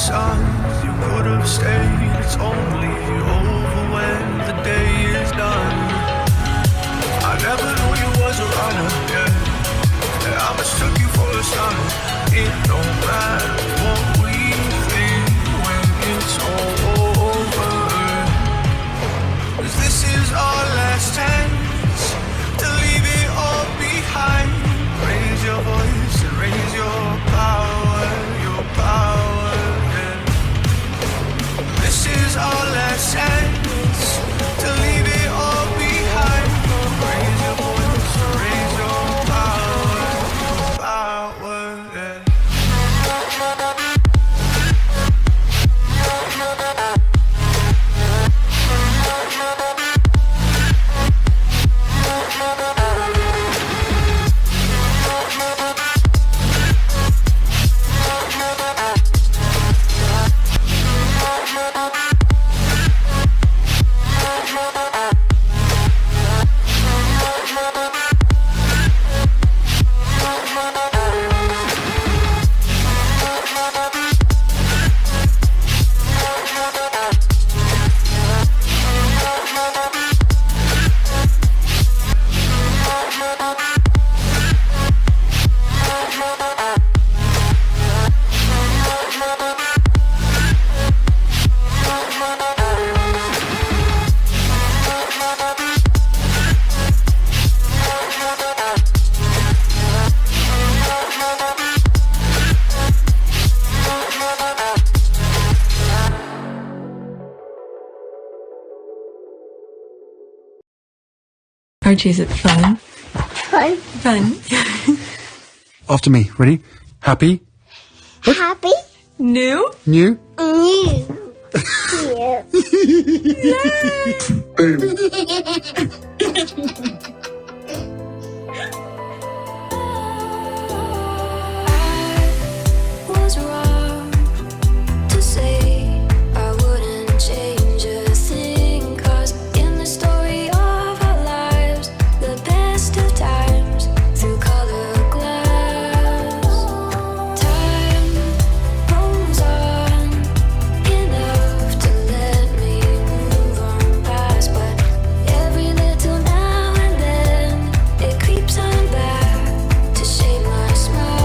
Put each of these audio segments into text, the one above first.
signs you could have stayed. It's only over when the day is done. I never knew you was a runner, yeah. I mistook you for a son. It don't matter what we think when it's all over. 'Cause this is our last chance to leave it all behind. Raise your voice and raise your power, yeah. This is our last chance to leave it all behind. Raise your voice and raise your power, yeah. Archie, is it fun? Fun. Fun. After me. Ready? Happy? Happy. New? New? New. Was wrong to say I wouldn't change a thing, 'cause in the story of our lives, the best of times through color glass, time rolls on enough to let me move on past, but every little now and then it creeps on back to shape my smile.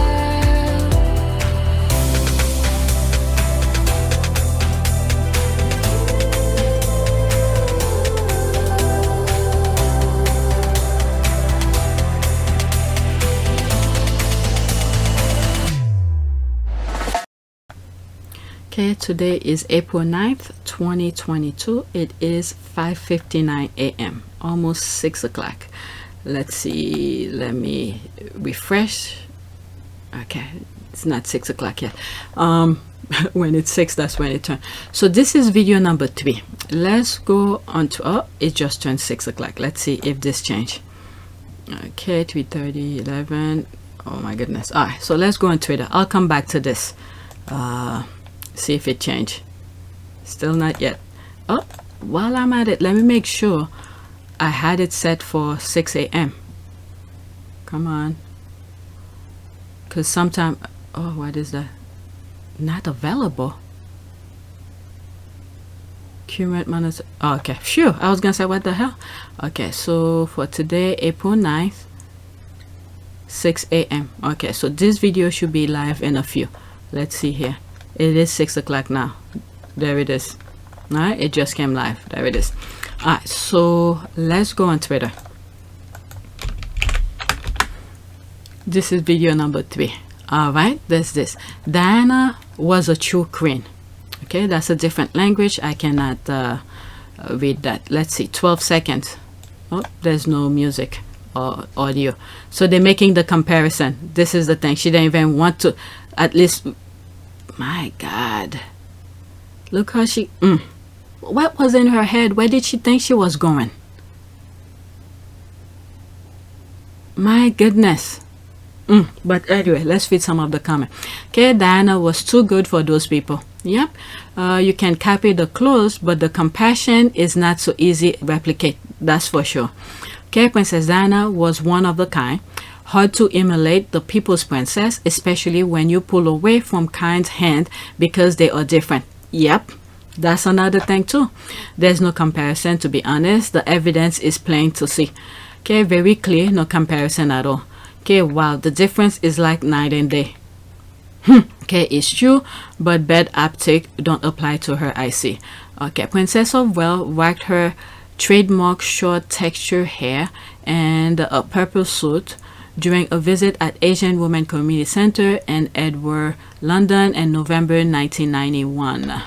Okay, today is April 9th, 2022. It is 5:59 a.m. Almost 6 o'clock. Let's see. Let me refresh. Okay, it's not 6 o'clock yet. When it's 6, that's when it turns. So this is video number 3. Let's go on to, oh, it just turned 6 o'clock. Let's see if this changed. Okay, 3:30, 11. Oh my goodness. All right, so let's go on Twitter. I'll come back to this. See if it changed. Still not yet. Oh, while I'm at it, let me make sure I had it set for 6 a.m. Come on. Because sometime, oh, what is that? Not available. Current monitor. Oh, okay, sure. I was gonna say, what the hell? Okay, so for today, April 9th, 6 a.m. Okay, so this video should be live in a few. Let's see here. It is 6 o'clock now. There it is. All right, it just came live. There it is. All right, so let's go on Twitter. This is video number 3. All right, there's this. Diana was a true queen. Okay, that's a different language. I cannot read that. Let's see, 12 seconds. Oh, there's no music or audio. So they're making the comparison. This is the thing. She didn't even want to, at least. My God, look how she, what was in her head? Where did she think she was going? My goodness. But anyway, let's read some of the comment. Okay, Diana was too good for those people. Yep. You can copy the clothes, but the compassion is not so easy to replicate. That's for sure. Okay, Princess Diana was one of the kind. hard to emulate the people's princess, especially when you pull away from kind's hand because they are different. Yep, that's another thing too. There's no comparison, to be honest. The evidence is plain to see. Okay, very clear, no comparison at all. Okay, wow, the difference is like night and day. Okay, it's true, but bad optic don't apply to her, I see. Okay, Princess of Wales rocked her trademark short texture hair and a purple suit during a visit at Asian Women Community Center in Edinburgh, London in November 1991.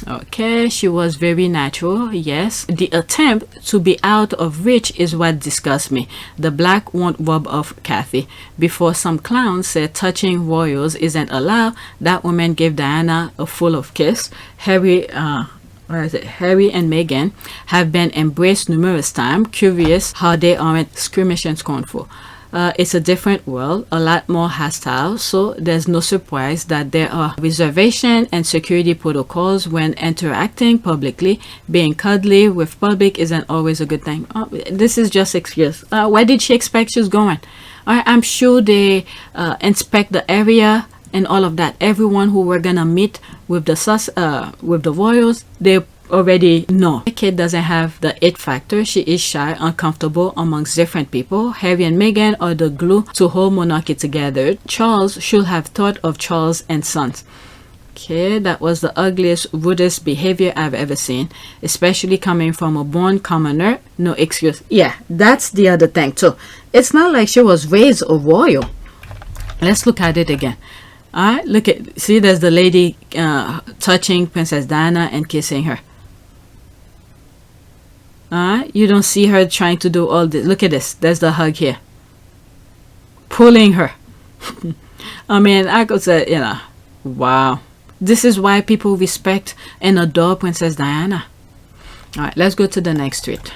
Okay, she was very natural, yes. The attempt to be out of reach is what disgusts me. The black won't rub off Kathy. Before some clown said touching royals isn't allowed, that woman gave Diana a full of kiss. Harry and Meghan have been embraced numerous times. Curious how they aren't squeamish and scornful. It's a different world, a lot more hostile, so there's no surprise that there are reservation and security protocols when interacting publicly. Being cuddly with public isn't always a good thing. This is just excuse. Where did she expect she's going? I'm sure they inspect the area and all of that. Everyone who we're gonna meet with the royals, they already know. Kate doesn't have the it factor. She is shy, uncomfortable amongst different people. Harry and Meghan are the glue to hold monarchy together. Charles should have thought of Charles and Sons. Okay, that was the ugliest, rudest behavior I've ever seen, especially coming from a born commoner. No excuse. Yeah, that's the other thing too. It's not like she was raised a royal. Let's look at it again. Alright, look at, see, there's the lady touching Princess Diana and kissing her. You don't see her trying to do all this. Look at this. There's the hug here. Pulling her. I mean, I could say, you know, wow. This is why people respect and adore Princess Diana. Alright, let's go to the next tweet.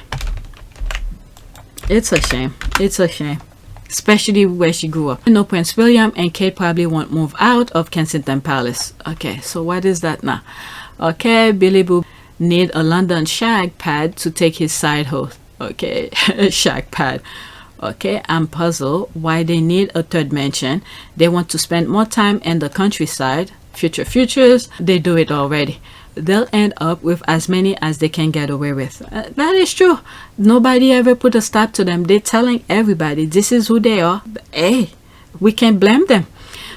It's a shame. It's a shame. Especially where she grew up. No, Prince William and Kate probably won't move out of Kensington Palace. Okay, so what is that now? Okay, Billy Boo need a London shag pad to take his side hoe. Okay, shag pad. Okay, I'm puzzled why they need a third mansion. They want to spend more time in the countryside. Futures, they do it already. They'll end up with as many as they can get away with. That is true. Nobody ever put a stop to them. They're telling everybody this is who they are. Hey, we can't blame them.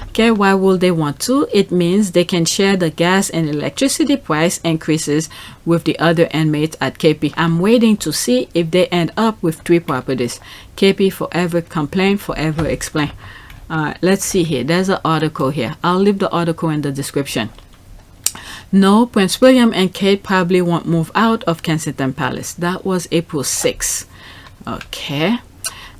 Okay, why would they want to? It means they can share the gas and electricity price increases with the other inmates at KP. I'm waiting to see if they end up with 3 properties. KP forever complain, forever explain. Let's see here. There's an article here. I'll leave the article in the description. No, Prince William and Kate probably won't move out of Kensington Palace. That was April 6th. Okay.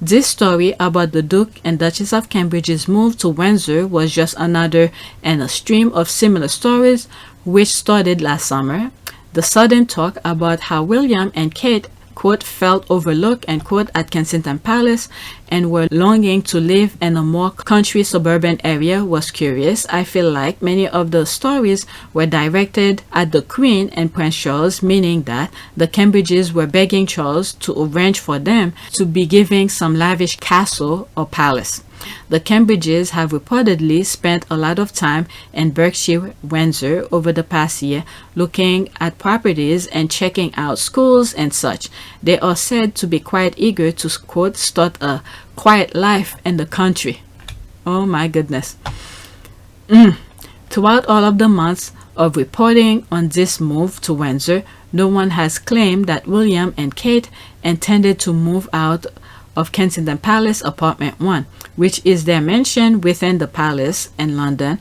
This story about the Duke and Duchess of Cambridge's move to Windsor was just another in a stream of similar stories which started last summer. The sudden talk about how William and Kate, quote, felt overlooked and quote at Kensington Palace and were longing to live in a more country suburban area was curious. I feel like many of the stories were directed at the Queen and Prince Charles, meaning that the Cambridges were begging Charles to arrange for them to be given some lavish castle or palace. The Cambridges have reportedly spent a lot of time in Berkshire, Windsor over the past year looking at properties and checking out schools and such. They are said to be quite eager to, quote, start a quiet life in the country. Oh my goodness. Throughout all of the months of reporting on this move to Windsor, no one has claimed that William and Kate intended to move out of Kensington Palace Apartment 1, which is their mansion within the palace in London.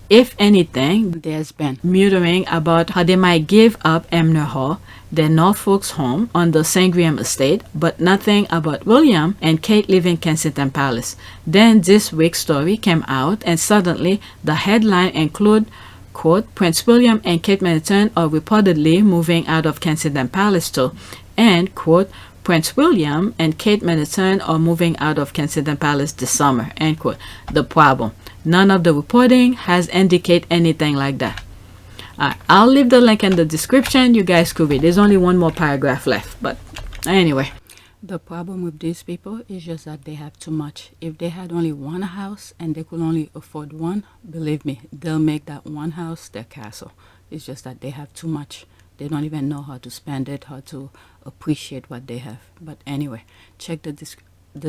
If anything, there's been muttering about how they might give up Emner Hall, their Norfolk's home on the Sandringham estate, but nothing about William and Kate leaving Kensington Palace. Then this week's story came out and suddenly the headline include, quote, Prince William and Kate Middleton are reportedly moving out of Kensington Palace too, and, quote, Prince William and Kate Middleton are moving out of Kensington Palace this summer, end quote. The problem, none of the reporting has indicated anything like that. I'll leave the link in the description. You guys could read. There's only one more paragraph left, but anyway. The problem with these people is just that they have too much. If they had only one house and they could only afford one, believe me, they'll make that one house their castle. It's just that they have too much. They don't even know how to spend it, how to appreciate what they have. But anyway, check the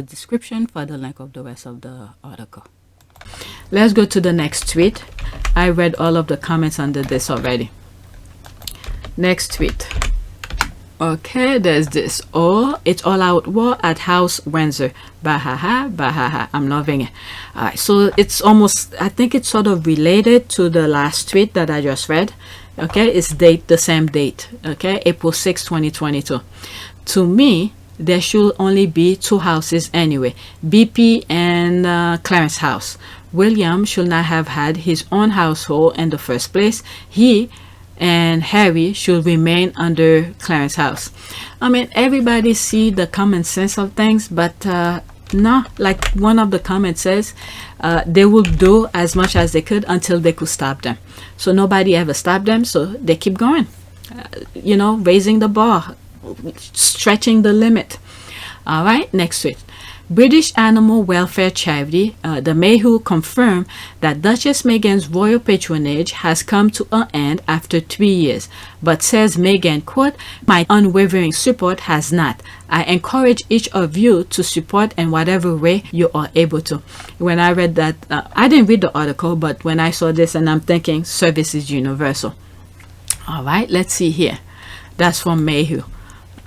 description for the link of the rest of the article. Let's go to the next tweet. I read all of the comments under this already. Next tweet. Okay, there's this. Oh, it's all out war at House Windsor. Bahaha, bahaha. I'm loving it. All right, so it's almost, I think it's sort of related to the last tweet that I just read. Okay, it's the same date. Okay, April 6, 2022. To me, there should only be two houses anyway, BP and Clarence House. William should not have had his own household in the first place. He and Harry should remain under Clarence House. I mean, everybody see the common sense of things, but no, like one of the comments says, they will do as much as they could until they could stop them. So nobody ever stopped them, so they keep going, you know, raising the bar, stretching the limit. All right, next week. British animal welfare charity, the Mayhew, confirmed that Duchess Meghan's royal patronage has come to an end after 3 years, but says Meghan, quote, "My unwavering support has not. I encourage each of you to support in whatever way you are able to." When I read that, I didn't read the article, but when I saw this and I'm thinking service is universal. All right, let's see here. That's from Mayhew.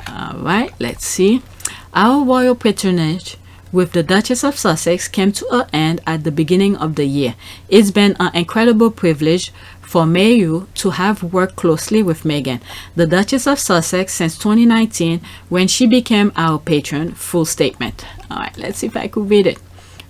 All right, let's see. Our royal patronage with the Duchess of Sussex came to an end at the beginning of the year. It's been an incredible privilege for Mayhew to have worked closely with Meghan, the Duchess of Sussex, since 2019 when she became our patron. Full statement. All right, let's see if I could read it.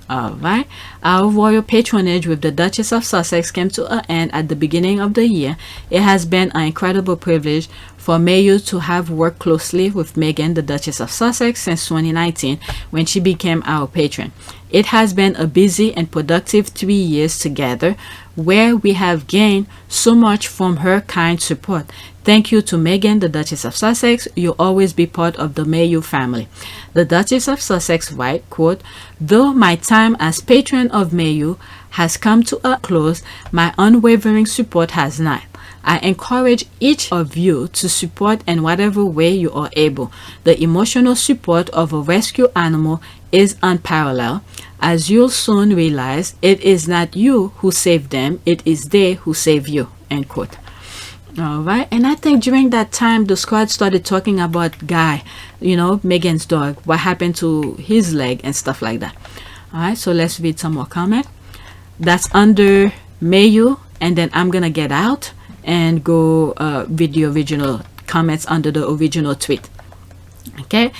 All right. Our royal patronage with the Duchess of Sussex came to an end at the beginning of the year. It has been an incredible privilege for Mayhew to have worked closely with Meghan, the Duchess of Sussex, since 2019 when she became our patron. It has been a busy and productive 3 years together where we have gained so much from her kind support. Thank you to Meghan, the Duchess of Sussex. You'll always be part of the Mayhew family. The Duchess of Sussex writes, quote, "Though my time as patron of Mayhew has come to a close, my unwavering support has not. I encourage each of you to support in whatever way you are able. The emotional support of a rescue animal is unparalleled. As you'll soon realize, it is not you who save them, it is they who save you." End quote. All right, and I think during that time the squad started talking about Guy, you know, Meghan's dog, what happened to his leg and stuff like that. All right, so let's read some more comment. That's under Mayhew, and then I'm gonna get out and go read the original comments under the original tweet. Okay.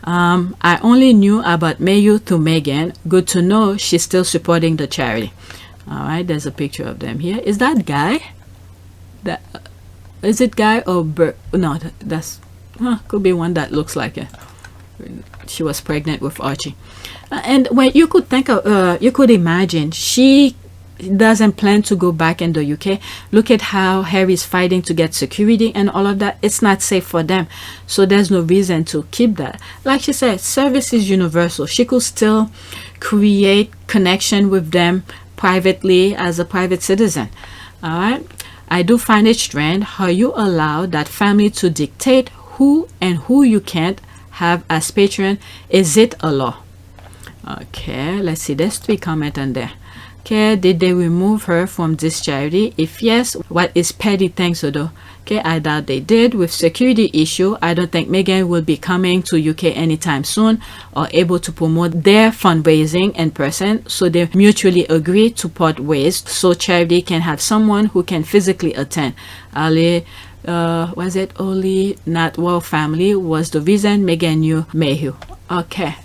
I only knew about Mayhew through Meghan. Good to know she's still supporting the charity. All right, there's a picture of them here. Is that Guy? That is it Guy or Bert? No, that's could be one that looks like it. She was pregnant with Archie, and when you could think of, you could imagine she doesn't plan to go back in the UK. Look at how Harry's fighting to get security and all of that. It's not safe for them, so there's no reason to keep that. Like she said, service is universal. She could still create connection with them privately as a private citizen. All right, I do find it strange how you allow that family to dictate who and who you can't have as patron. Is it a law? Okay, let's see, there's 3 comments on there. Okay, did they remove her from this charity? If yes, what is petty things to do? Okay, I doubt they did. With security issue, I don't think Meghan will be coming to UK anytime soon or able to promote their fundraising in person, so they mutually agree to part ways so charity can have someone who can physically attend. Ali, was it only not royal family was the reason Meghan knew Mayhew? Okay.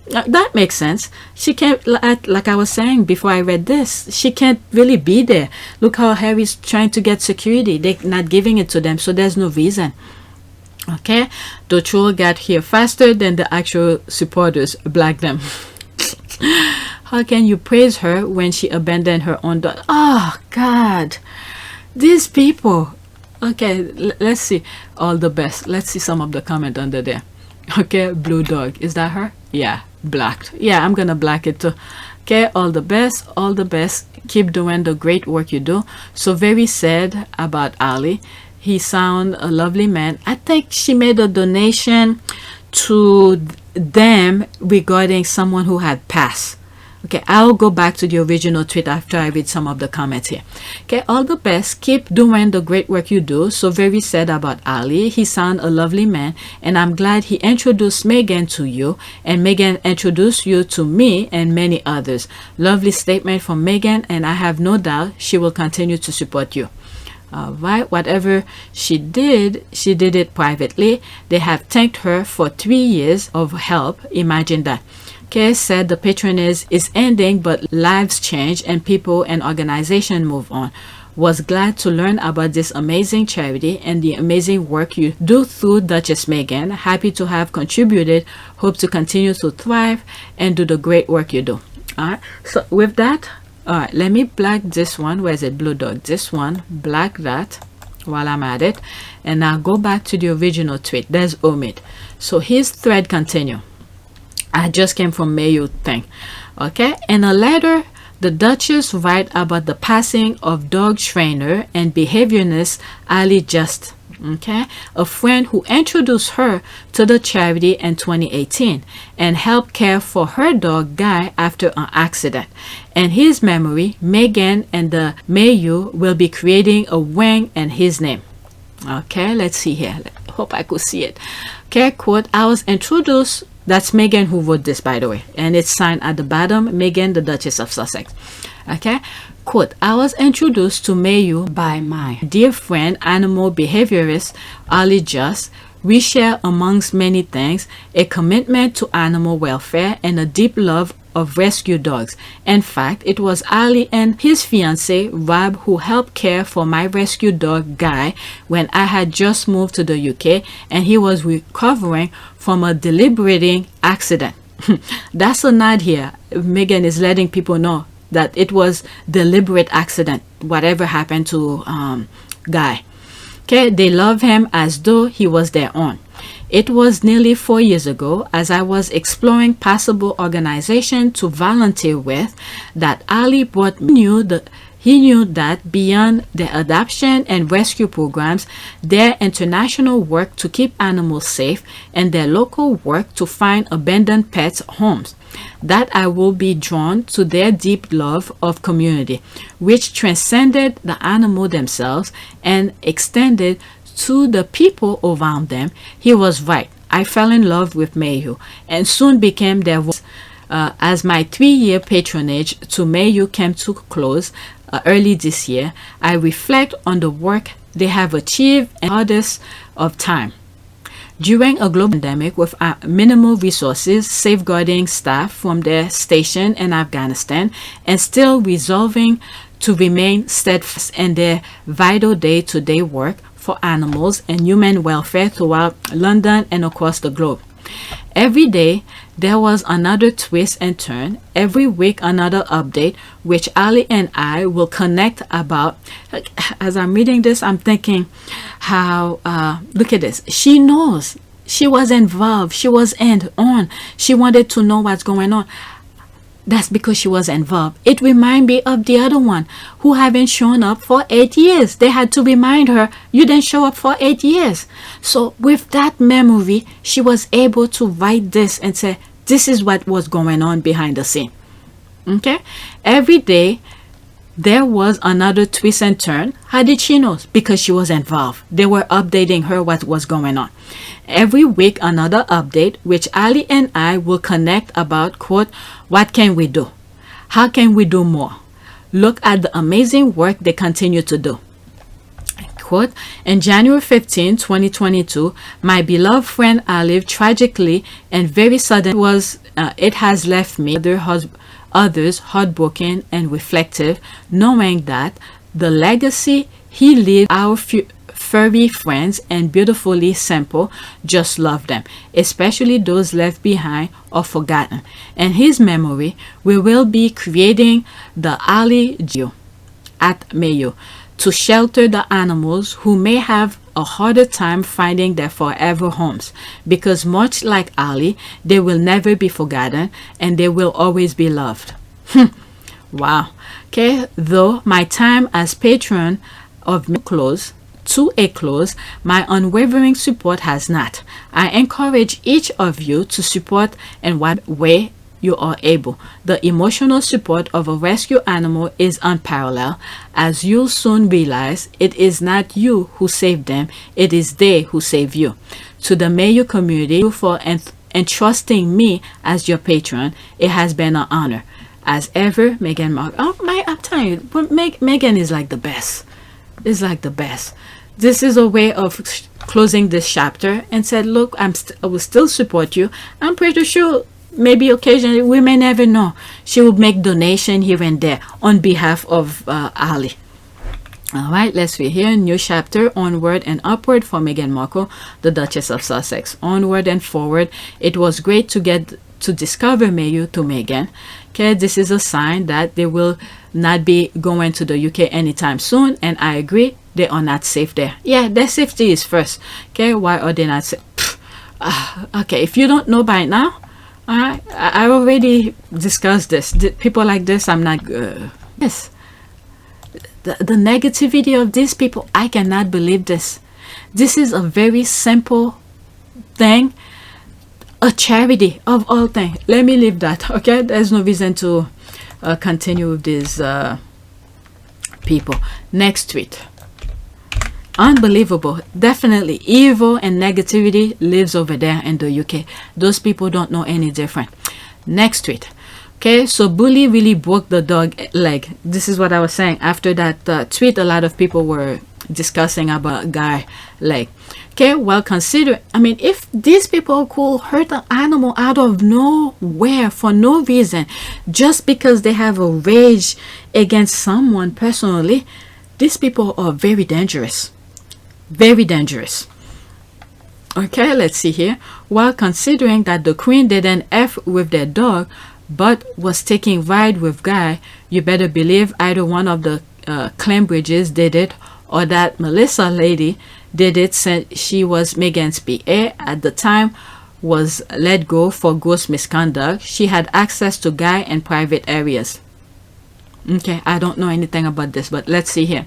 That makes sense. She can't, like I was saying before I read this, she can't really be there. Look how Harry's trying to get security. They're not giving it to them, so there's no reason. Okay, the troll got here faster than the actual supporters. Black them. How can you praise her when she abandoned her own daughter? Oh God, these people. Okay, let's see. All the best. Let's see some of the comment under there. Okay, blue dog. Is that her? Yeah, blacked. Yeah, I'm gonna black it too. Okay, all the best, all the best. Keep doing the great work you do. So very sad about Ali. He sound a lovely man. I think she made a donation to them regarding someone who had passed. Okay, I'll go back to the original tweet after I read some of the comments here. Okay, all the best. Keep doing the great work you do. So very sad about Ali. He sound a lovely man, and I'm glad he introduced Meghan to you, and Meghan introduced you to me and many others. Lovely statement from Meghan, and I have no doubt she will continue to support you. Right, whatever she did it privately. They have thanked her for 3 years of help. Imagine that. Kay said the patronage is ending, but lives change and people and organizations move on. Was glad to learn about this amazing charity and the amazing work you do through Duchess Meghan. Happy to have contributed. Hope to continue to thrive and do the great work you do. Alright, so with that, alright, let me black this one. Where's it? Blue dog. This one, black that while I'm at it. And now go back to the original tweet. There's Omid. So his thread continue. I just came from Mayo thing. Okay, in a letter, the Duchess write about the passing of dog trainer and behaviorist Ali Just. Okay, a friend who introduced her to the charity in 2018 and helped care for her dog Guy after an accident. In his memory, Meghan and the Mayo will be creating a wing in his name. Okay, let's see here. Hope I could see it. Okay, quote, I was introduced. That's Meghan who wrote this, by the way, and it's signed at the bottom, Meghan, the Duchess of Sussex. Okay, quote, I was introduced to Mayo by my dear friend, animal behaviorist Ali Just. We share, amongst many things, a commitment to animal welfare and a deep love of rescue dogs. In fact, it was Ali and his fiancé Rob who helped care for my rescue dog Guy when I had just moved to the UK and he was recovering from a deliberating accident. That's a nod here. Meghan is letting people know that it was deliberate accident, whatever happened to Guy. Okay, they love him as though he was their own. It was nearly 4 years ago, as I was exploring possible organization to volunteer with, that Ali brought me he knew that beyond their adoption and rescue programs, their international work to keep animals safe and their local work to find abandoned pets homes, that I will be drawn to their deep love of community, which transcended the animal themselves and extended to the people around them. He was right. I fell in love with Mayo and soon became their voice. As my 3-year patronage to Mayo came to close early this year, I reflect on the work they have achieved in the hardest of time. During a global pandemic with minimal resources, safeguarding staff from their station in Afghanistan, and still resolving to remain steadfast in their vital day-to-day work for animals and human welfare throughout London and across the globe. Every day, there was another twist and turn. Every week, another update, which Ali and I will connect about. As I'm reading this, I'm thinking how, look at this. She knows. She was involved. She was on. She wanted to know what's going on. That's because she was involved. It reminds me of the other one who haven't shown up for 8 years. They had to remind her, you didn't show up for 8 years. So with that memory, she was able to write this and say, this is what was going on behind the scene. Okay? Every day, there was another twist and turn. How did she know? Because she was involved. They were updating her what was going on. Every week, another update, which Ali and I will connect about, quote, what can we do? How can we do more? Look at the amazing work they continue to do. Quote, in January 15, 2022, my beloved friend Ali tragically and very sudden it has left me others heartbroken and reflective, knowing that the legacy he leaves our furry friends and beautifully simple, just love them, especially those left behind or forgotten. In his memory, we will be creating the Ali at Mayo to shelter the animals who may have a harder time finding their forever homes, because much like Ali, they will never be forgotten and they will always be loved. Wow. Okay, though my time as patron of close to a close, my unwavering support has not. I encourage each of you to support in what way you are able. The emotional support of a rescue animal is unparalleled. As you'll soon realize, it is not you who saved them, it is they who save you. To the Mayo community, for entrusting me as your patron, it has been an honor. As ever, Meghan Markle. Oh my, I'm telling you, Meghan is like the best. It's like the best. This is a way of closing this chapter and said, look, I will still support you. I'm pretty sure maybe occasionally, we may never know, she will make donation here and there on behalf of Ali. All right, let's read here. New chapter, onward and upward for Meghan Markle, the Duchess of Sussex. Onward and forward. It was great to get to discover Mayo to Meghan. Okay, this is a sign that they will not be going to the UK anytime soon, and I agree, they are not safe there. Yeah, their safety is first. Okay, why are they not safe? Okay, if you don't know by now, I already discussed this. People like this, I'm not yes, the negativity of these people, I cannot believe this. This is a very simple thing, a charity of all things. Let me leave that. Okay, there's no reason to continue with these people. Next tweet. Unbelievable. Definitely evil and negativity lives over there in the UK. Those people don't know any different. Next tweet. Okay, so bully really broke the dog leg. This is what I was saying. After that tweet, a lot of people were discussing about guy leg. Okay, well, consider, I mean, if these people could hurt an animal out of nowhere for no reason, just because they have a rage against someone personally, these people are very dangerous. Very dangerous. Okay, let's see here. While considering that the Queen didn't F with their dog, but was taking ride with Guy, you better believe either one of the Clambridges did it, or that Melissa lady did it, since she was Meghan's PA at the time, was let go for gross misconduct. She had access to Guy in private areas. Okay, I don't know anything about this, but let's see here.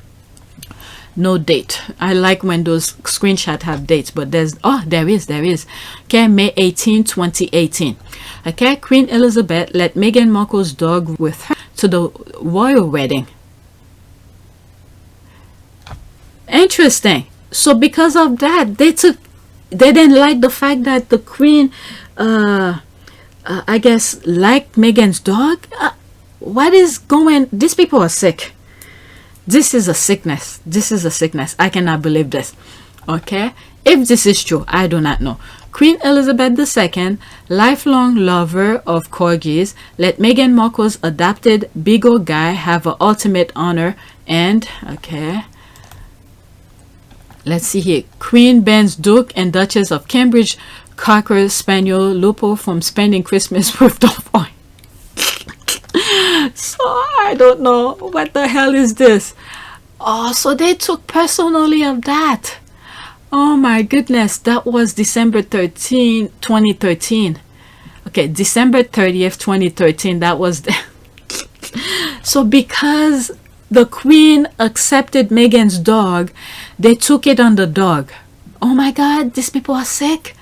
No date. I like when those screenshots have dates, but there's, oh, there is. Okay, May 18, 2018. Okay, Queen Elizabeth let Meghan Markle's dog with her to the royal wedding. Interesting. So because of that, they didn't like the fact that the Queen, I guess, liked Meghan's dog. What is going? These people are sick. This is a sickness. This is a sickness. I cannot believe this. Okay, if this is true, I do not know. Queen Elizabeth II, lifelong lover of corgis, let Meghan Markle's adopted Beagle Guy have an ultimate honor. And okay, let's see here. Queen Ben's Duke and Duchess of Cambridge Cocker Spaniel Lupo from spending Christmas with the boy. So I don't know what the hell is this. Oh, so they took personally of that. Oh my goodness, that was December 13, 2013. Okay, December 30th, 2013. That was the so because the Queen accepted Meghan's dog, they took it on the dog. Oh my God, these people are sick.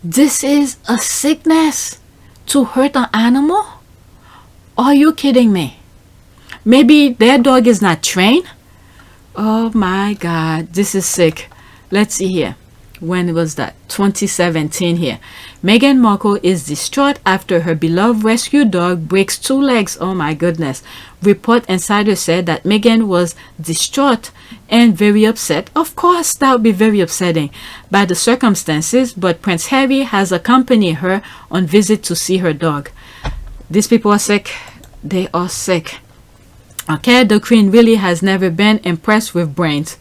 This is a sickness to hurt an animal? Are you kidding me? Maybe their dog is not trained? Oh my God, this is sick. Let's see here. When was that? 2017 here. Meghan Markle is distraught after her beloved rescue dog breaks 2 legs. Oh my goodness. Report Insider said that Meghan was distraught and very upset. Of course, that would be very upsetting by the circumstances, but Prince Harry has accompanied her on visit to see her dog. These people are sick. They are sick. Okay, the Queen really has never been impressed with brains.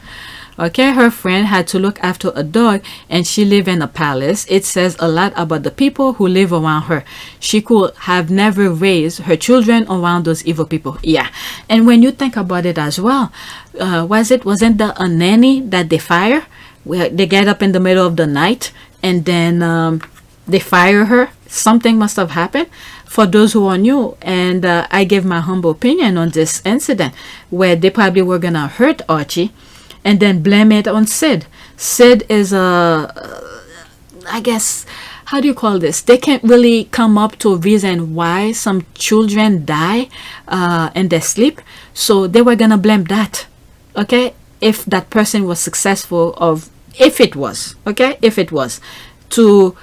Okay, her friend had to look after a dog and she lived in a palace. It says a lot about the people who live around her. She could have never raised her children around those evil people. Yeah. And when you think about it as well, wasn't there a nanny that they fire? Where they get up in the middle of the night and then they fire her. Something must have happened. For those who are new, and I give my humble opinion on this incident, where they probably were gonna hurt Archie and then blame it on Sid. Sid is I guess, how do you call this? They can't really come up to a reason why some children die in their sleep, so they were gonna blame that. Okay, if that person was successful, if it was to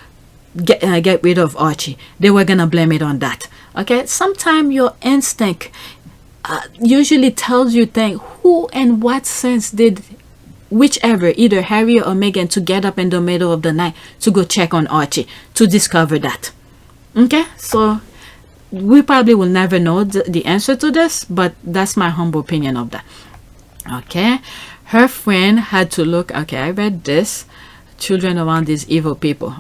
get rid of Archie, they were gonna blame it on that. Okay, sometimes your instinct usually tells you who and what sense did whichever, either Harry or Meghan, to get up in the middle of the night to go check on Archie to discover that. Okay, so we probably will never know the answer to this, but that's my humble opinion of that. Okay, her friend had to look. Okay, I read this. Children around these evil people.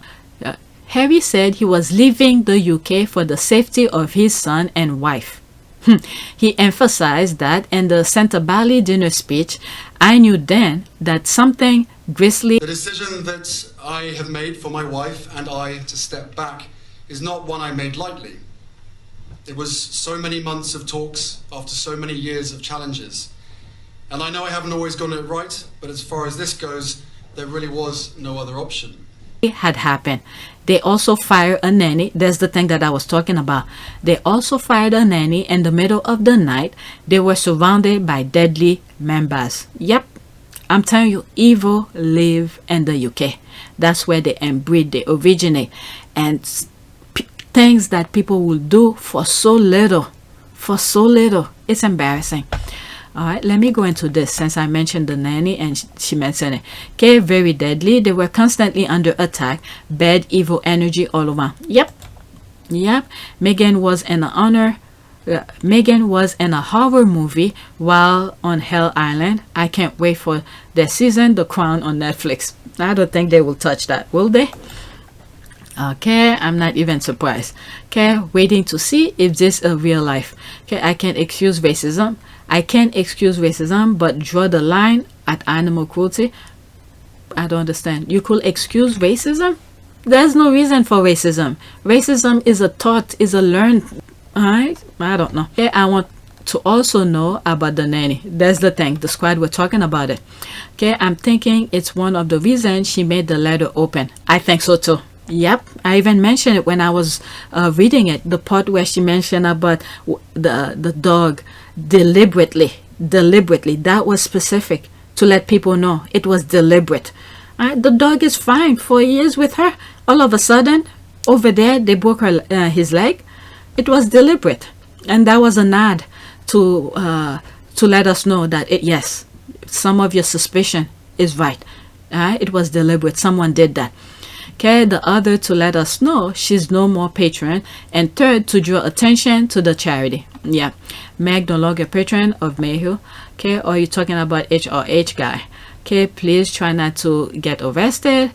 Harry said he was leaving the UK for the safety of his son and wife. He emphasized that in the Centre Bally dinner speech. I knew then that something grisly. The decision that I have made for my wife and I to step back is not one I made lightly. It was so many months of talks after so many years of challenges. And I know I haven't always gotten it right, but as far as this goes, there really was no other option. Had happened. They also fired a nanny. That's the thing that I was talking about. They also fired a nanny in the middle of the night. They were surrounded by deadly members. Yep, I'm telling you, evil live in the UK. That's where they inbreed, they originate. And things that people will do for so little. It's embarrassing. All right, let me go into this since I mentioned the nanny and she mentioned it. Okay, very deadly. They were constantly under attack. Bad, evil energy all around. Yep. Meghan was in a horror movie while on Hell Island. I can't wait for their season, The Crown, on Netflix. I don't think they will touch that, will they? Okay, I'm not even surprised. Okay, waiting to see if this is real life. Okay, I can't excuse racism, but draw the line at animal cruelty. I don't understand. You could excuse racism? There's no reason for racism. Racism is a thought, is a learned. Alright? I don't know. Okay, I want to also know about the nanny. That's the thing. The squad were talking about it. Okay, I'm thinking it's one of the reasons she made the letter open. I think so too. Yep, I even mentioned it when I was reading it. The part where she mentioned about the dog deliberately. That was specific to let people know it was deliberate. The dog is fine for years with her. All of a sudden, over there, they broke his leg. It was deliberate, and that was a nod to let us know that yes, some of your suspicion is right. It was deliberate. Someone did that. Okay, the other to let us know she's no more patron, and third to draw attention to the charity. Yeah, Meg no longer patron of Mayhew. Okay, or you talking about HRH guy? Okay, please try not to get arrested.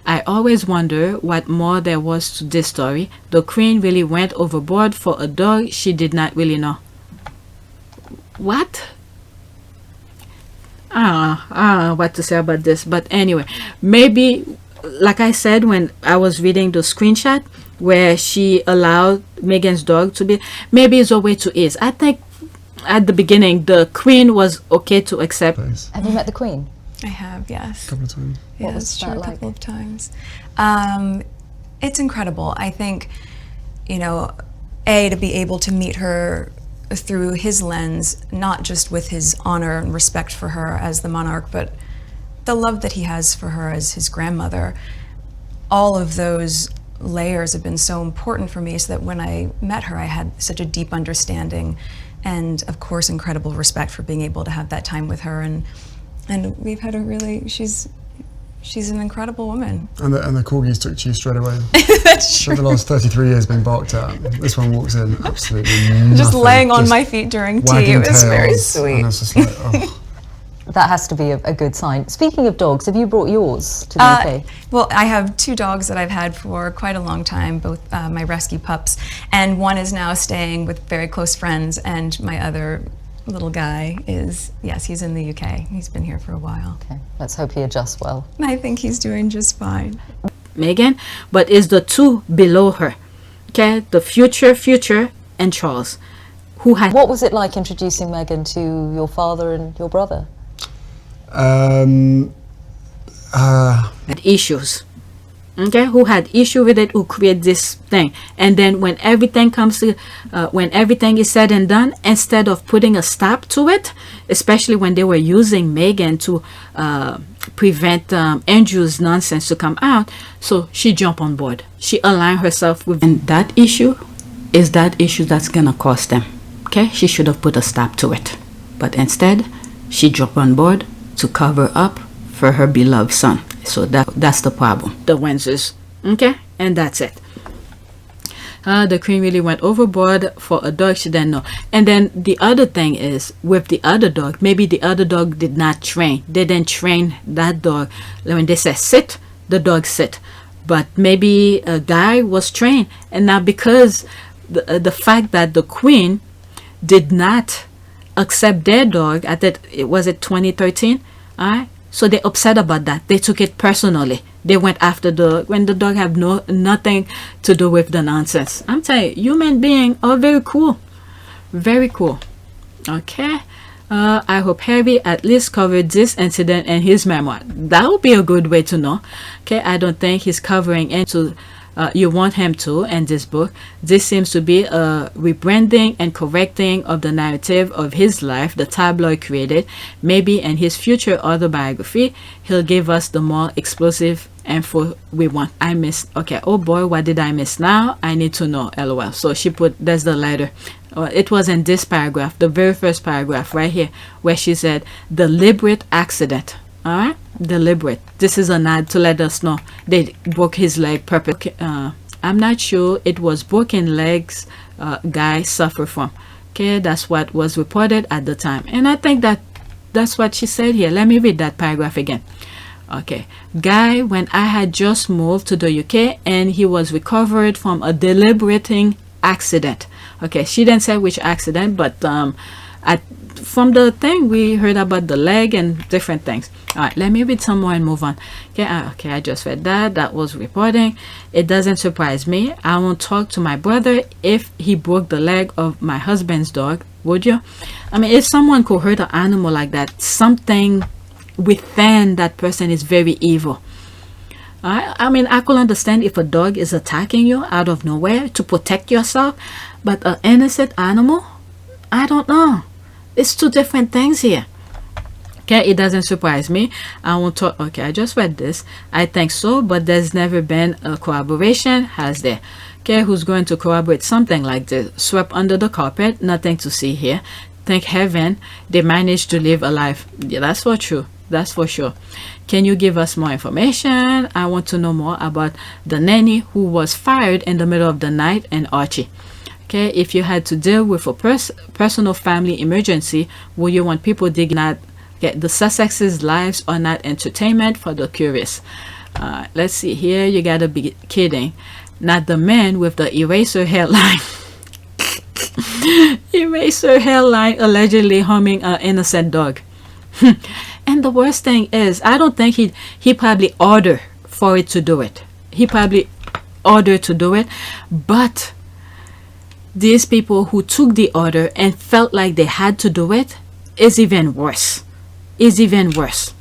I always wonder what more there was to this story. The queen really went overboard for a dog she did not really know. What? I don't know what to say about this, but anyway, maybe. Like I said when I was reading the screenshot where she allowed Meghan's dog to be, maybe it's a way to ease. I think at the beginning the queen was okay to accept. Have you met the queen? I have, yes. A couple of times. Yes, was that sure, like? a couple of times. It's incredible. I think, to be able to meet her through his lens, not just with his honor and respect for her as the monarch, but the love that he has for her as his grandmother. All of those layers have been so important for me, so that when I met her, I had such a deep understanding and, of course, incredible respect for being able to have that time with her. And we've had a really, she's an incredible woman. And the corgis took to you straight away. That's true. For the last 33 years being barked at. This one walks in absolutely Just nothing, laying on my feet during tea. wagging It was very tails, sweet. And it's just like, oh. that has to be a good sign. Speaking of dogs, have you brought yours to the UK? Well, I have 2 dogs that I've had for quite a long time, both my rescue pups, and one is now staying with very close friends, and my other little guy is, yes, he's in the UK. He's been here for a while. Okay, let's hope he adjusts well. I think he's doing just fine. Meghan, but is the 2 below her. Okay, the future and Charles, who had What was it like introducing Meghan to your father and your brother? issues. Okay, who had issue with it, who create this thing, and then when everything comes to when everything is said and done, instead of putting a stop to it, especially when they were using Meghan to prevent Andrew's nonsense to come out, so she jumped on board. She aligned herself with, and that issue is that issue that's gonna cost them. Okay, she should have put a stop to it, but instead she jumped on board to cover up for her beloved son. So that's the problem. The Windsors. Okay, and that's it. The Queen really went overboard for a dog she didn't know. And then the other thing is, with the other dog, maybe the other dog did not train. They didn't train that dog. When they said sit, the dog sit. But maybe a guy was trained, and now because the fact that the Queen did not accept their dog, I think it was 2013, alright, so they're upset about that. They took it personally. They went after the when the dog have nothing to do with the nonsense. I'm telling you, human beings are very cool, very cool. Okay, I hope Harry at least covered this incident in his memoir. That would be a good way to know. Okay, I don't think he's covering into you want him to in this book. This seems to be a rebranding and correcting of the narrative of his life the tabloid created. Maybe in his future autobiography he'll give us the more explosive info we want. I missed, okay, oh boy, what did I miss now? I need to know, lol. So she put, there's the letter. It was in this paragraph, the very first paragraph right here, where she said deliberate accident. All right, deliberate. This is a nod to let us know they broke his leg purposely. I'm not sure it was broken legs guy suffered from. Okay, that's what was reported at the time, and I think that's what she said here. Let me read that paragraph again. Okay, guy, when I had just moved to the UK and he was recovered from a deliberating accident. Okay, she didn't say which accident, but from the thing we heard about the leg and different things. All right, let me read some more and move on. Okay, I just read that was reporting. It doesn't surprise me. I won't talk to my brother if he broke the leg of my husband's dog, would you? I mean, if someone could hurt an animal like that, something within that person is very evil. I mean, I could understand if a dog is attacking you out of nowhere to protect yourself, but an innocent animal, I don't know. It's 2 different things here. Okay, it doesn't surprise me. I won't talk. Okay, I just read this. I think so, but there's never been a corroboration, has there? Okay, who's going to corroborate something like this? Swept under the carpet, nothing to see here. Thank heaven they managed to live alive. Yeah, that's for true. That's for sure. Can you give us more information? I want to know more about the nanny who was fired in the middle of the night and Archie. Okay, if you had to deal with a personal family emergency, would you want people digging at the Sussex's lives are not entertainment for the curious? Let's see here. You gotta be kidding. Not the man with the eraser hairline. Eraser hairline allegedly harming an innocent dog. And the worst thing is, I don't think he probably ordered for it to do it. He probably ordered to do it, but these people who took the order and felt like they had to do it is even worse. Is even worse.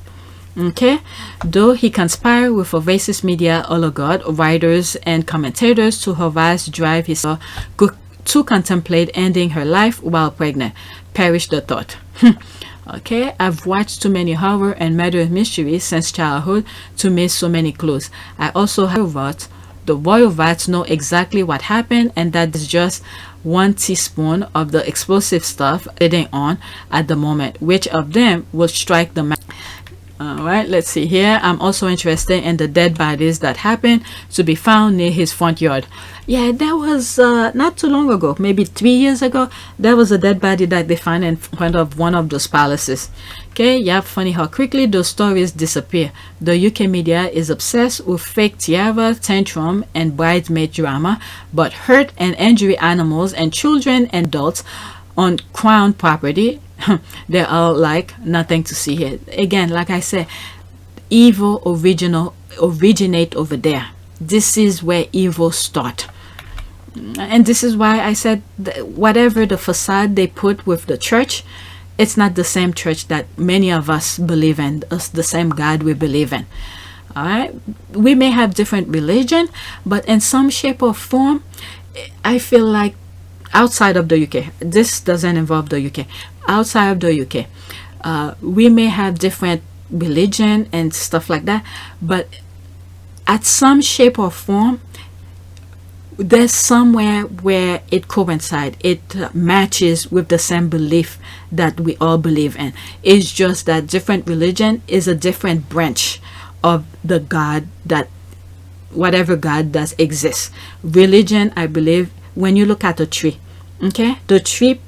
Okay, though he conspired with a racist media oligarch, writers and commentators to harass, drive his daughter to contemplate ending her life while pregnant. Perish the thought. Okay, I've watched too many horror and murder mysteries since childhood to miss so many clues. I also have the royal rats know exactly what happened, and that is just 1 teaspoon of the explosive stuff sitting on at the moment. Which of them will strike the match? All right, let's see here. I'm also interested in the dead bodies that happened to be found near his front yard. Yeah, that was not too long ago, maybe 3 years ago. There was a dead body that they found in front of one of those palaces. Okay, yeah, funny how quickly those stories disappear. The UK media is obsessed with fake tiara, tantrum, and bridesmaid drama, but hurt and injury animals and children and adults on crown property, they are like nothing to see here. Again, like I said, evil originate over there. This is where evil start. And this is why I said whatever the facade they put with the church, it's not the same church that many of us believe in, the same God we believe in. All right, we may have different religion, but in some shape or form, I feel like outside of the UK, this doesn't involve the UK, outside of the UK, we may have different religion and stuff like that, but at some shape or form, there's somewhere where it coincides, it matches with the same belief that we all believe in. It's just that different religion is a different branch of the God, that whatever God does exist. Religion, I believe, when you look at a tree, okay, the tree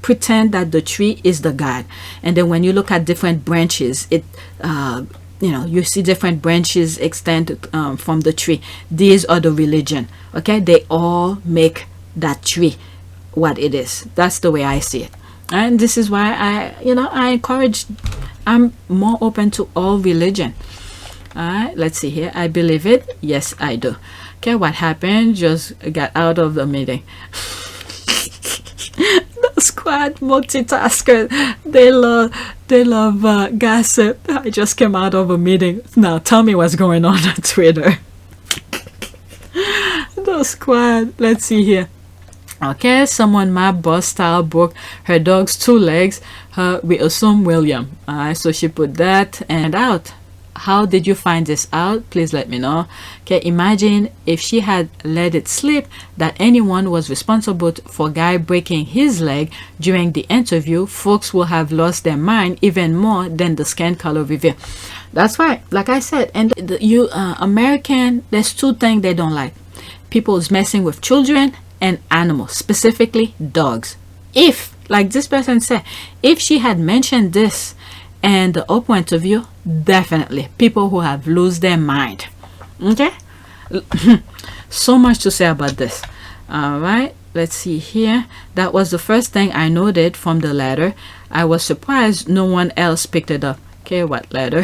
pretend that the tree is the God, and then when you look at different branches, it you know, you see different branches extend from the tree. These are the religion, okay? They all make that tree what it is. That's the way I see it, and this is why I encourage, I'm more open to all religion. All right, let's see here. I believe it. Yes, I do. Okay, what happened? Just got out of the meeting. The squad multitasker, they love gossip. I just came out of a meeting. Now tell me what's going on Twitter. The squad, let's see here. Okay, someone my boss style broke her dog's 2 legs. We assume William. Alright, so she put that and out. How did you find this out? Please let me know. Okay, imagine if she had let it slip that anyone was responsible for guy breaking his leg during the interview. Folks will have lost their mind even more than the skin color reveal. That's right, like I said. And American, there's 2 things they don't like: people's messing with children and animals, specifically dogs. If, like this person said, if she had mentioned this and the open interview, definitely people who have lose their mind. Okay. So much to say about this. All right, let's see here. That was the first thing I noted from the letter. I was surprised no one else picked it up. Okay, what letter?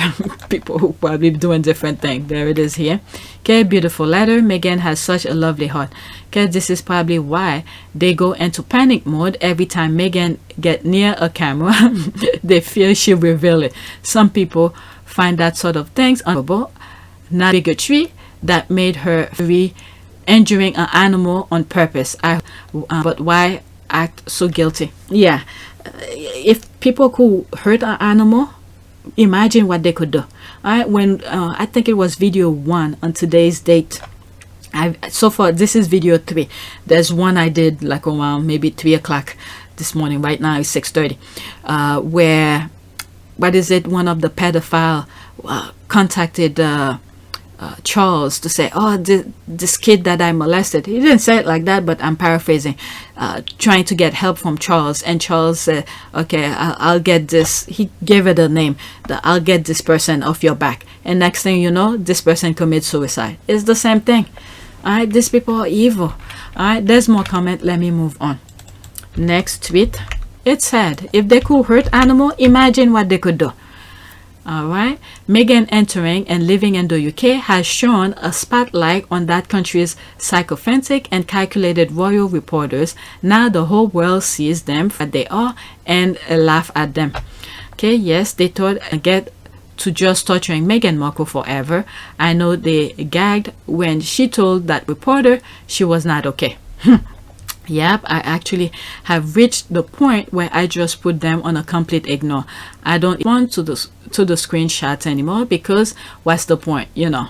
People who probably doing different things. There it is here. Okay, beautiful letter. Meghan has such a lovely heart. Okay, this is probably why they go into panic mode every time Meghan get near a camera. They fear she'll reveal it. Some people find that sort of things unbearable. Not bigotry that made her injuring an animal on purpose. But why act so guilty? Yeah, if people could hurt an animal, imagine what they could do. When I think it was video 1 on today's date. So far this is video 3. There's one I did like around maybe 3 o'clock this morning. Right now it's 6:30. Where, what is it? One of the pedophile contacted Charles to say, oh, this kid that I molested. He didn't say it like that, but I'm paraphrasing. Trying to get help from Charles, and Charles said, okay, I'll get this. He gave it a name. I'll get this person off your back. And next thing you know, this person commits suicide. It's the same thing. All right, these people are evil. All right, there's more comment. Let me move on. Next tweet. It said, if they could hurt animal, imagine what they could do. All right, Meghan entering and living in the UK has shone a spotlight on that country's sycophantic and calculated royal reporters. Now the whole world sees them for what they are and laugh at them. Okay, yes, they thought get to just torturing Meghan Markle forever. I know they gagged when she told that reporter she was not okay. Yep, I actually have reached the point where I just put them on a complete ignore. I don't want to the screenshots anymore, because what's the point, you know?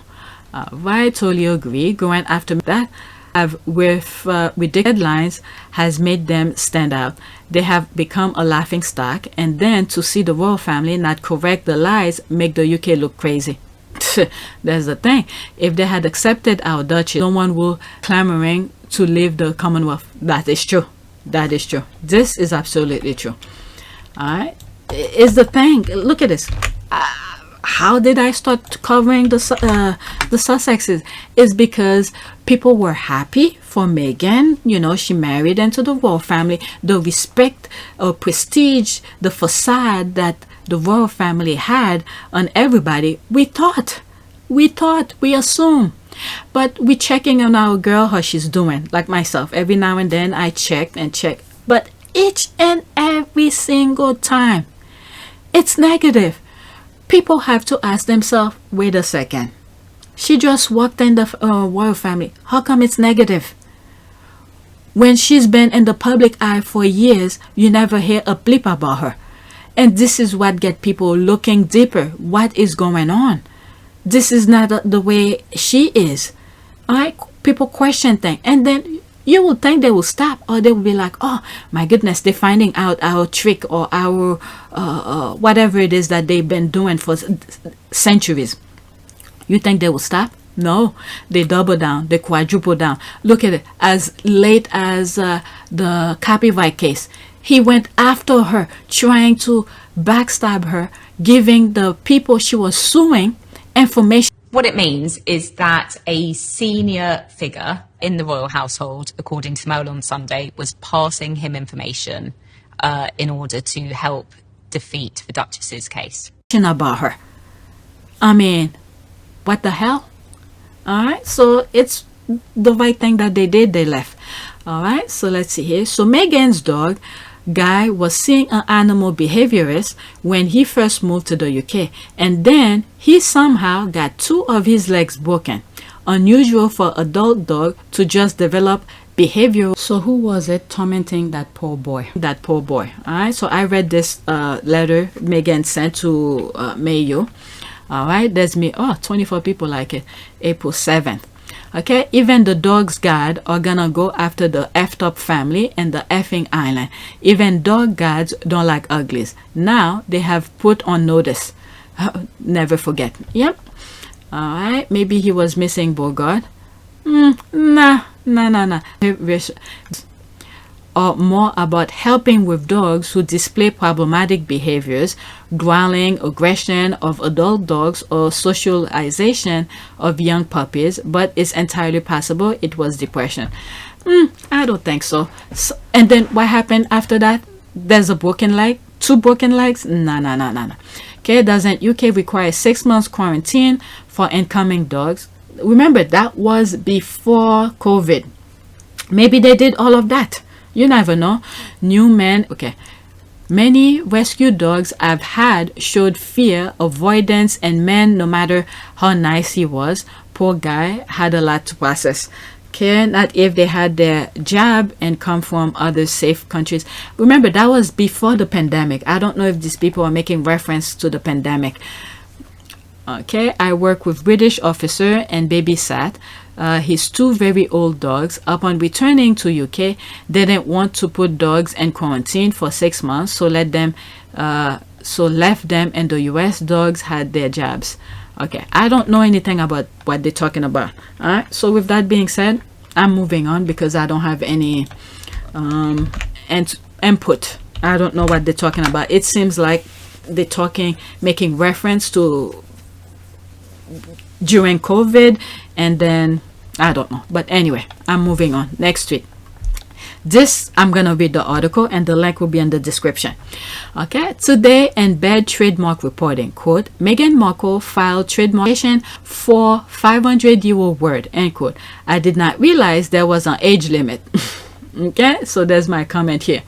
Right, totally agree. Going after that, have with the headlines has made them stand out. They have become a laughing stock, and then to see the royal family not correct the lies make the UK look crazy. That's the thing. If they had accepted our Duchess, no one will clamoring to leave the Commonwealth. That is true. That is true. This is absolutely true. All right, is the thing. Look at this. How did I start covering the Sussexes? Is because people were happy for Meghan. You know, she married into the royal family. The respect or prestige, the facade that the royal family had on everybody, we assume. But we checking on our girl how she's doing. Like myself, every now and then I check. But each and every single time, it's negative. People have to ask themselves, wait a second. She just walked in the royal family. How come it's negative? When she's been in the public eye for years, you never hear a blip about her. And this is what gets people looking deeper. What is going on? This is not the way she is. All right? People question things. And then you will think they will stop, or they will be like, oh my goodness, they're finding out our trick or our whatever it is that they've been doing for centuries. You think they will stop? No, they double down, they quadruple down. Look at it. As late as the copyright case, he went after her, trying to backstab her, giving the people she was suing information. What it means is that a senior figure in the royal household, according to Mail on Sunday, was passing him information in order to help defeat the Duchess's case. About her. I mean, what the hell? All right, so it's the right thing that they did. They left. All right, so let's see here. So Meghan's dog Guy was seeing an animal behaviorist when he first moved to the UK, and then he somehow got 2 of his legs broken. Unusual for adult dog to just develop behavioral. So who was it tormenting that poor boy? That poor boy. All right, so I read this letter Meghan sent to Mayo. All right, there's me. Oh, 24 people like it. April 7th. Okay, even the dog's guard are gonna go after the effed up family and the effing island. Even dog guards don't like uglies. Now they have put on notice. Never forget. Yep. All right, maybe he was missing Bogart. Nah. Or more about helping with dogs who display problematic behaviors, growling, aggression of adult dogs, or socialization of young puppies, but it's entirely possible it was depression. I don't think so. And then what happened after that? There's a broken leg, 2 broken legs? No. Okay, doesn't UK require 6 months quarantine for incoming dogs? Remember, that was before COVID. Maybe they did all of that. You never know. New men. Okay. Many rescue dogs I've had showed fear, avoidance, and men, no matter how nice he was, poor guy had a lot to process. Okay, not if they had their jab and come from other safe countries. Remember, that was before the pandemic. I don't know if these people are making reference to the pandemic. Okay, I work with British officer and babysat his 2 very old dogs. Upon returning to UK, they didn't want to put dogs in quarantine for 6 months, so left them in the US. Dogs had their jabs. Okay, I don't know anything about what they're talking about. All right, so with that being said, I'm moving on because I don't have any input. I don't know what they're talking about. It seems like they're making reference to during COVID, and then I don't know. But anyway, I'm moving on. Next tweet. This, I'm going to read the article and the link will be in the description. Okay, today in bad trademark reporting, quote, Meghan Markle filed trademark for 500-year-old word, end quote. I did not realize there was an age limit. Okay, so there's my comment here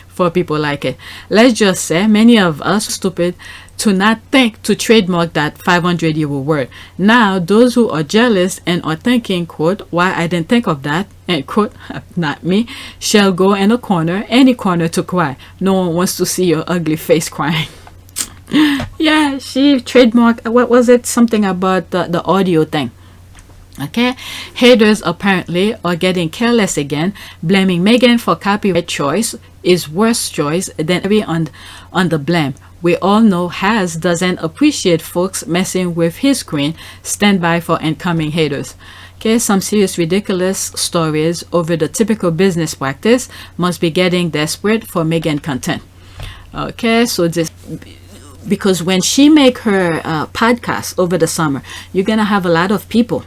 for people like it. Let's just say many of us are stupid to not think to trademark that 500-year-old word. Now, those who are jealous and are thinking, quote, why I didn't think of that, end quote, not me, shall go in a corner, any corner to cry. No one wants to see your ugly face crying. Yeah, she trademarked, what was it? Something about the audio thing. Okay, haters apparently are getting careless again, blaming Meghan for copyright choice is worse choice than every on the blame. We all know Has doesn't appreciate folks messing with his queen. Stand by for incoming haters. Okay, some serious ridiculous stories over the typical business practice must be getting desperate for Meghan content. Okay, so this, because when she make her podcast over the summer, you're gonna have a lot of people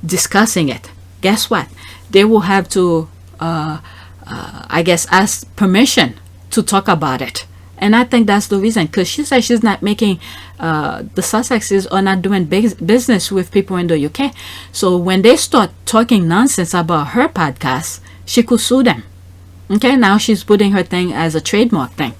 discussing it. Guess what? They will have to I guess ask permission to talk about it. And I think that's the reason, because she said she's not making the Sussexes are not doing business with people in the UK. So when they start talking nonsense about her podcast, she could sue them. Okay, now she's putting her thing as a trademark thing.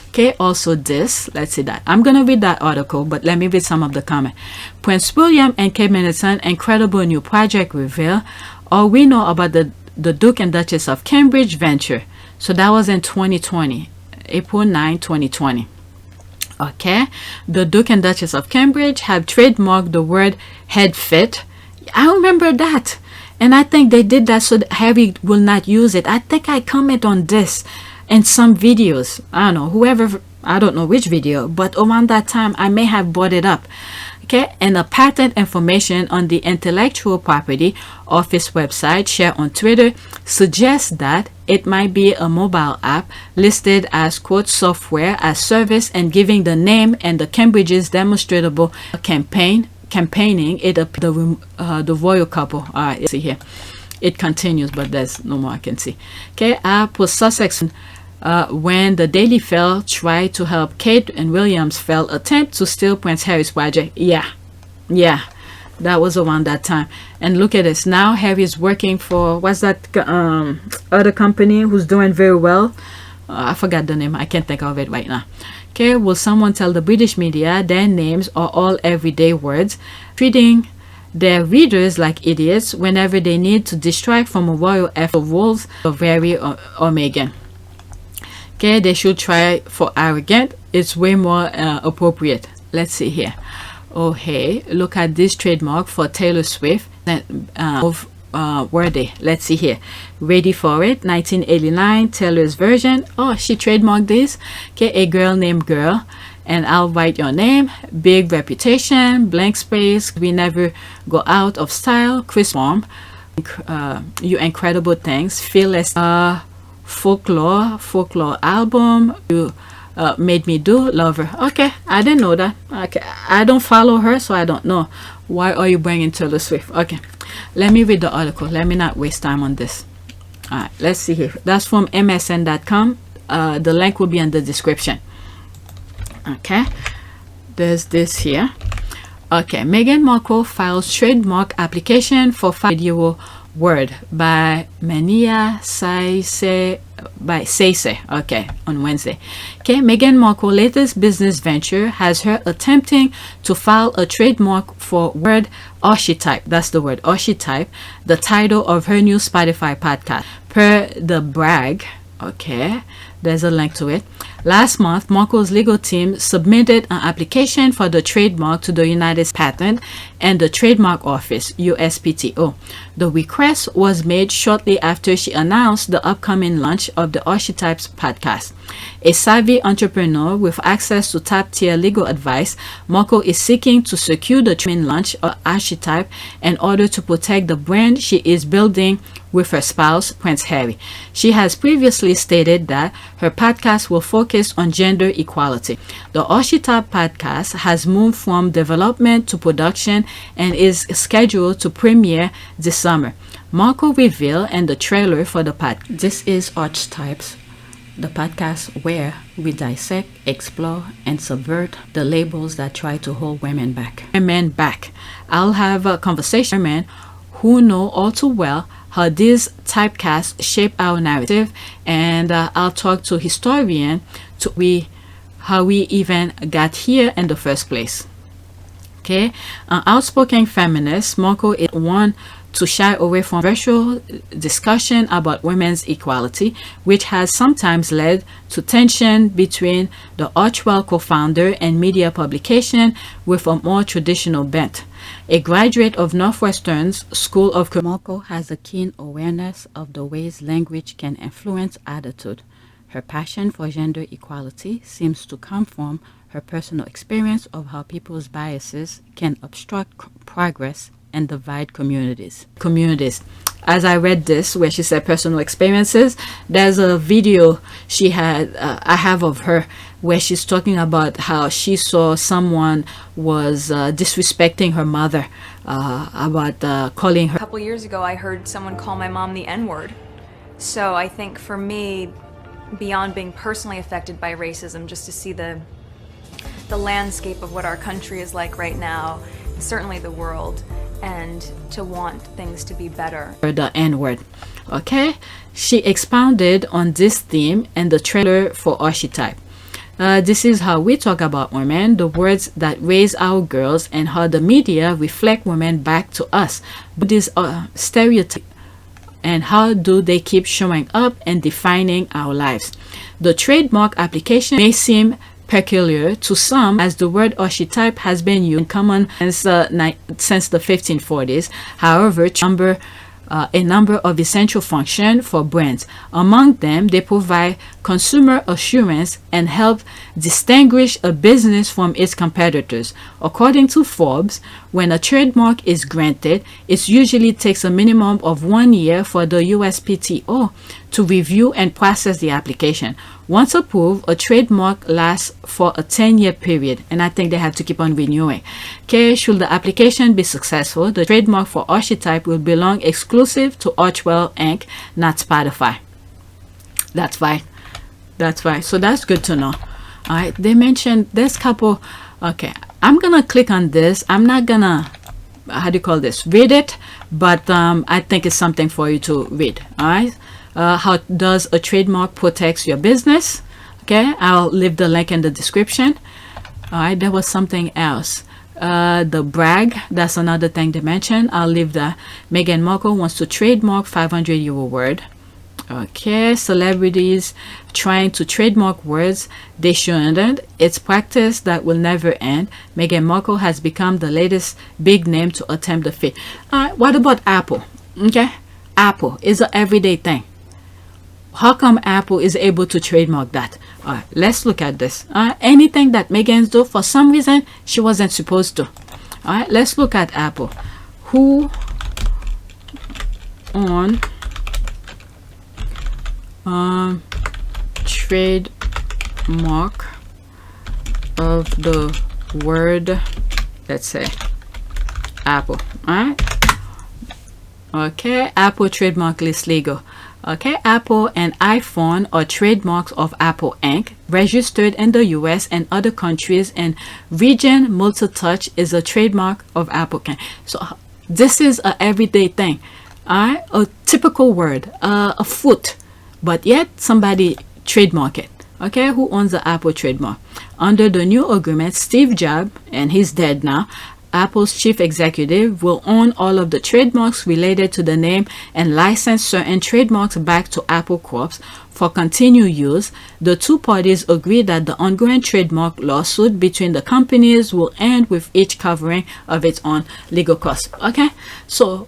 Okay, also this, let's see that. I'm going to read that article, but let me read some of the comment. Prince William and Kate Middleton, incredible new project reveal. All we know about the Duke and Duchess of Cambridge venture. So that was in 2020, April 9, 2020. Okay, the Duke and Duchess of Cambridge have trademarked the word head fit. I remember that. And I think they did that so that Harry will not use it. I think I comment on this in some videos. I don't know, whoever, I don't know which video, but around that time I may have brought it up. Okay, and the patent information on the intellectual property office website shared on Twitter suggests that it might be a mobile app listed as quote software as service and giving the name and the Cambridge's demonstrable campaigning it up the royal couple. All right, see here. It continues, but there's no more I can see. Okay, Apple Sussex. When the Daily Mail tried to help Kate and William's failed attempt to steal Prince Harry's project. Yeah, that was around that time. And look at this. Now Harry is working for, what's that other company who's doing very well? I forgot the name. I can't think of it right now. Okay, will someone tell the British media their names are all everyday words, treating their readers like idiots whenever they need to distract from a royal effort of Wolves of Harry or Meghan? Okay, they should try for arrogant. It's way more appropriate. Let's see here. Oh, hey, look at this trademark for Taylor Swift. Were they? Let's see here. Ready for it? 1989, Taylor's version. Oh, she trademarked this. Okay, a girl named Girl. And I'll write your name. Big reputation. Blank space. We never go out of style. Chris Form. You incredible things. Fearless. Folklore album. You made me do. Lover. Okay, I didn't know that. Okay, I don't follow her, so I don't know. Why are you bringing Taylor Swift? Okay, let me read the article. Let me not waste time on this. All right, let's see here. That's from msn.com. The link will be in the description. Okay, there's this here. Okay, Meghan Markle files trademark application for video word by Mania Saise okay, on Wednesday. Okay, Meghan Markle's latest business venture has her attempting to file a trademark for word archetype. That's the word archetype, the title of her new Spotify podcast. Per the brag, okay, there's a link to it. Last month, Markle's legal team submitted an application for the trademark to the United States Patent and the Trademark Office, USPTO. The request was made shortly after she announced the upcoming launch of the Archetypes podcast. A savvy entrepreneur with access to top-tier legal advice, Markle is seeking to secure the launch of Archetype in order to protect the brand she is building with her spouse, Prince Harry. She has previously stated that her podcast will focus on gender equality. The Archetype podcast has moved from development to production and is scheduled to premiere this summer. Markle revealed in the trailer for the podcast. This is Archetypes, the podcast where we dissect, explore, and subvert the labels that try to hold women back. I'll have a conversation with men who know all too well how these typecasts shape our narrative, and I'll talk to historians to how we even got here in the first place. Okay, outspoken feminist, Markle is one to shy away from controversial discussion about women's equality, which has sometimes led to tension between the Archwell co-founder and media publication with a more traditional bent. A graduate of Northwestern's School of Marco has a keen awareness of the ways language can influence attitude. Her passion for gender equality seems to come from her personal experience of how people's biases can obstruct progress and divide communities. As I read this, where she said personal experiences, there's a video she had, I have of her, where she's talking about how she saw someone was disrespecting her mother, about calling her. A couple years ago, I heard someone call my mom the N-word. So I think for me, beyond being personally affected by racism, just to see the landscape of what our country is like right now, certainly the world, and to want things to be better. The N-word. Okay, she expounded on this theme in the trailer for Archetype. This is how we talk about women, the words that raise our girls, and how the media reflect women back to us. But these stereotypes, and how do they keep showing up and defining our lives? The trademark application may seem peculiar to some, as the word archetype has been used in common since the 1540s. However, a number of essential functions for brands. Among them, they provide consumer assurance and help distinguish a business from its competitors. According to Forbes, when a trademark is granted, it usually takes a minimum of 1 year for the USPTO to review and process the application. Once approved, a trademark lasts for a 10-year period, and I think they have to keep on renewing. Okay, should the application be successful, the trademark for Archetype will belong exclusive to Archwell Inc., not Spotify. That's fine. That's fine. So that's good to know. All right, they mentioned this couple. Okay, I'm gonna click on this. I'm not gonna, how do you call this, read it, but I think it's something for you to read. All right. How does a trademark protect your business? Okay, I'll leave the link in the description. All right, there was something else. The brag, that's another thing they mentioned. I'll leave that. Meghan Markle wants to trademark 500-euro word. Okay, celebrities trying to trademark words they shouldn't. It's practice that will never end. Meghan Markle has become the latest big name to attempt the feat. What about Apple? Okay, Apple is an everyday thing. How come Apple is able to trademark that? All right, let's look at this. Anything that Meghan's do, for some reason, she wasn't supposed to. All right, let's look at Apple. Who on trademark of the word, let's say, Apple. All right. Okay, Apple trademark list legal. Okay, Apple and iPhone are trademarks of Apple Inc., registered in the US and other countries, and Region Multitouch is a trademark of Apple Inc. So this is a everyday thing. Alright, a typical word, a foot, but yet somebody trademark it. Okay, who owns the Apple trademark? Under the new agreement, Steve Jobs, and he's dead now, Apple's chief executive, will own all of the trademarks related to the name and license certain trademarks back to Apple Corp. For continued use. The two parties agree that the ongoing trademark lawsuit between the companies will end with each covering of its own legal costs. Okay, so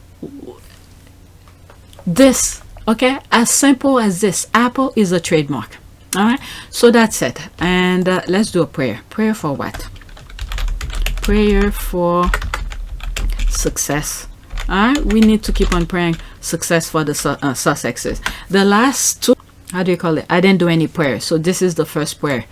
this, okay, as simple as this, Apple is a trademark. All right, so that's it. And let's do a prayer. Prayer for what? Prayer for success. All right, we need to keep on praying success for the Sussexes. The last two, how do you call it? I didn't do any prayer, so this is the first prayer.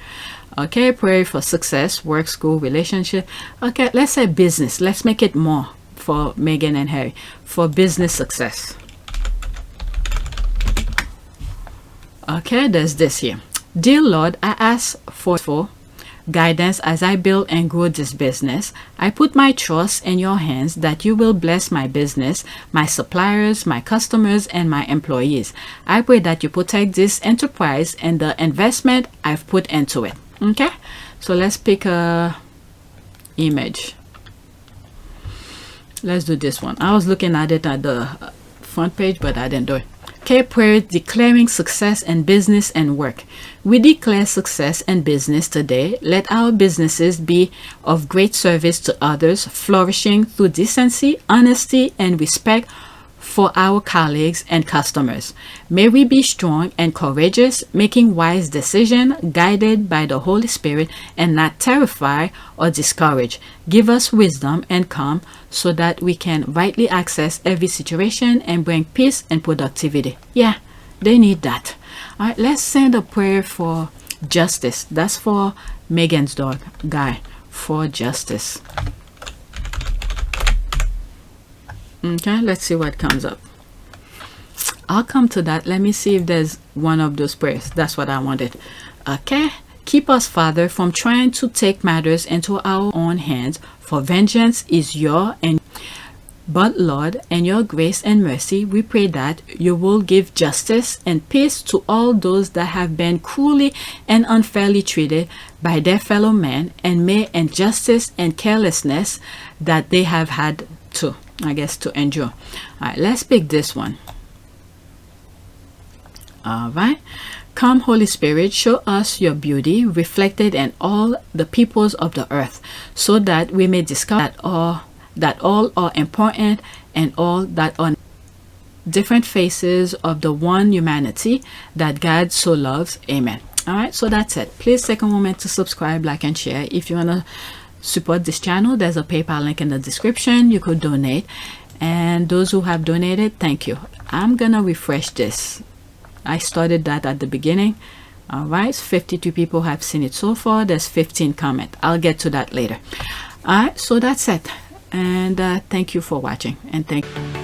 Okay, pray for success, work, school, relationship. Okay, let's say business. Let's make it more for Meghan and Harry, for business success. Okay, there's this here. Dear Lord, I ask for guidance as I build and grow this business. I put my trust in your hands that you will bless my business, my suppliers, my customers, and my employees. I pray that you protect this enterprise and the investment I've put into it. Okay, so let's pick a image. Let's do this one. I was looking at it at the front page, but I didn't do it. Okay, prayer declaring success in business and work. We declare success in business today. Let our businesses be of great service to others, flourishing through decency, honesty, and respect for our colleagues and customers. May we be strong and courageous, making wise decisions, guided by the Holy Spirit, and not terrified or discouraged. Give us wisdom and calm so that we can rightly access every situation and bring peace and productivity. Yeah, they need that. All right, let's send a prayer for justice. That's for Meghan's dog, Guy, for justice. Okay, let's see what comes up. I'll come to that. Let me see if there's one of those prayers. That's what I wanted. Okay. Keep us, Father, from trying to take matters into our own hands, for vengeance is yours, but Lord, in your grace and mercy, we pray that you will give justice and peace to all those that have been cruelly and unfairly treated by their fellow men, and may injustice and carelessness that they have had to endure. All right, let's pick this one. All right. Come, Holy Spirit, show us your beauty reflected in all the peoples of the earth, so that we may discover that all are important, and all that are different faces of the one humanity that God so loves. Amen. All right, so that's it. Please take a moment to subscribe, like, and share. If you want to support this channel, there's a PayPal link in the description. You could donate, and those who have donated, thank you. I'm gonna refresh this. I started that at the beginning. All right, 52 people have seen it so far. There's 15 comments. I'll get to that later. All right, so that's it, and thank you for watching, and thank you.